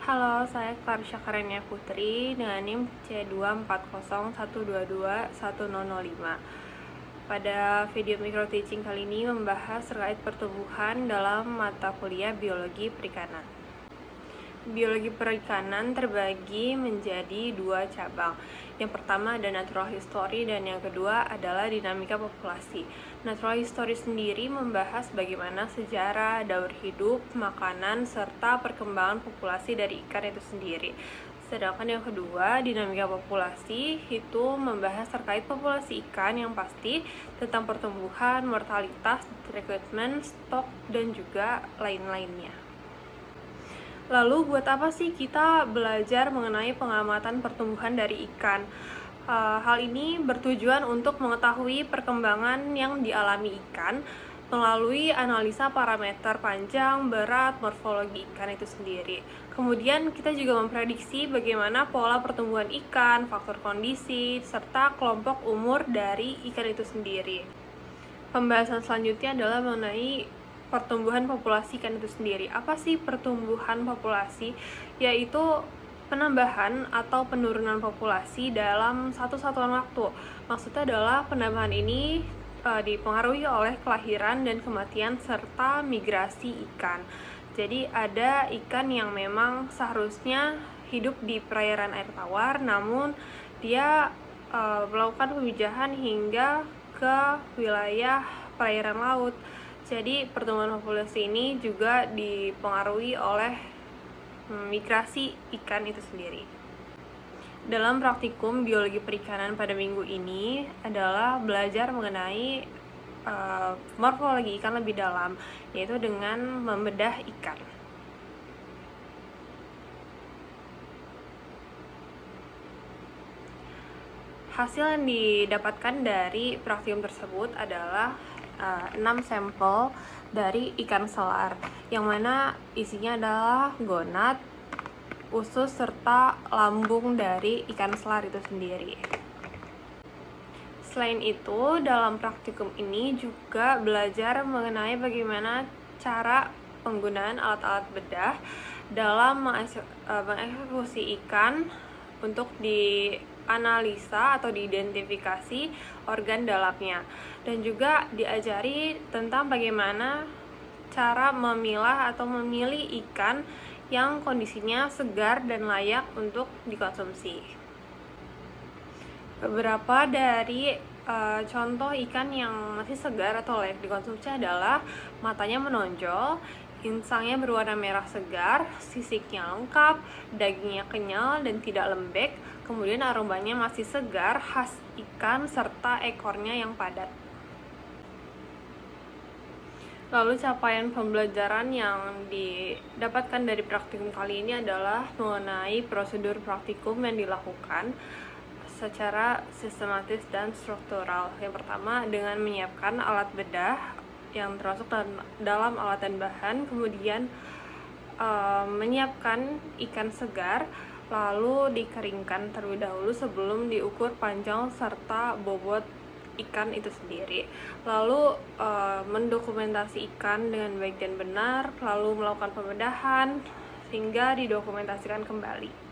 Halo, saya Klarisya Karenia Putri dengan NIM C24012210005. Pada video micro teaching kali ini membahas terkait pertumbuhan dalam mata kuliah biologi perikanan. Biologi perikanan terbagi menjadi dua cabang. Yang pertama ada natural history dan yang kedua adalah dinamika populasi. Natural history sendiri membahas bagaimana sejarah, daur hidup, makanan, serta perkembangan populasi dari ikan itu sendiri. Sedangkan yang kedua, dinamika populasi itu membahas terkait populasi ikan yang pasti, tentang pertumbuhan, mortalitas, rekrutmen, stok, dan juga lain-lainnya. Lalu buat apa sih kita belajar mengenai pengamatan pertumbuhan dari ikan? Hal ini bertujuan untuk mengetahui perkembangan yang dialami ikan melalui analisa parameter panjang, berat, morfologi ikan itu sendiri. Kemudian kita juga memprediksi bagaimana pola pertumbuhan ikan, faktor kondisi, serta kelompok umur dari ikan itu sendiri. Pembahasan selanjutnya adalah mengenai pertumbuhan populasi ikan itu sendiri. Apa sih pertumbuhan populasi? Yaitu penambahan atau penurunan populasi dalam satu satuan waktu. Maksudnya adalah penambahan ini dipengaruhi oleh kelahiran dan kematian serta migrasi ikan. Jadi ada ikan yang memang seharusnya hidup di perairan air tawar, namun dia melakukan pemijahan hingga ke wilayah perairan laut. Jadi pertumbuhan populasi ini juga dipengaruhi oleh migrasi ikan itu sendiri. Dalam praktikum biologi perikanan pada minggu ini adalah belajar mengenai morfologi ikan lebih dalam, yaitu dengan membedah ikan. Hasil yang didapatkan dari praktikum tersebut adalah 6 sampel dari ikan selar, yang mana isinya adalah gonad, usus, serta lambung dari ikan selar itu sendiri. Selain itu, dalam praktikum ini juga belajar mengenai bagaimana cara penggunaan alat-alat bedah dalam mengeksekusi ikan untuk dianalisa atau diidentifikasi organ dalamnya, dan juga diajari tentang bagaimana cara memilah atau memilih ikan yang kondisinya segar dan layak untuk dikonsumsi. Beberapa dari contoh ikan yang masih segar atau layak dikonsumsi adalah matanya menonjol, insangnya berwarna merah segar, sisiknya lengkap, dagingnya kenyal dan tidak lembek, kemudian aromanya masih segar, khas ikan, serta ekornya yang padat. Lalu capaian pembelajaran yang didapatkan dari praktikum kali ini adalah mengenai prosedur praktikum yang dilakukan secara sistematis dan struktural. Yang pertama dengan menyiapkan alat bedah yang termasuk dalam alat dan bahan, kemudian menyiapkan ikan segar, lalu dikeringkan terlebih dahulu sebelum diukur panjang serta bobot ikan itu sendiri. Lalu mendokumentasi ikan dengan baik dan benar, lalu melakukan pembedahan hingga didokumentasikan kembali.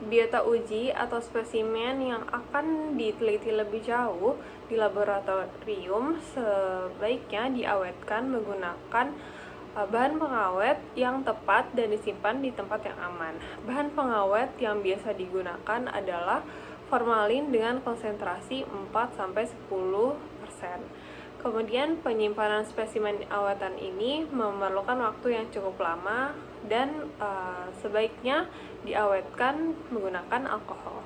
Biota uji atau spesimen yang akan diteliti lebih jauh di laboratorium sebaiknya diawetkan menggunakan bahan pengawet yang tepat dan disimpan di tempat yang aman. Bahan pengawet yang biasa digunakan adalah formalin dengan konsentrasi 4-10%. Kemudian penyimpanan spesimen awetan ini memerlukan waktu yang cukup lama dan sebaiknya diawetkan menggunakan alkohol.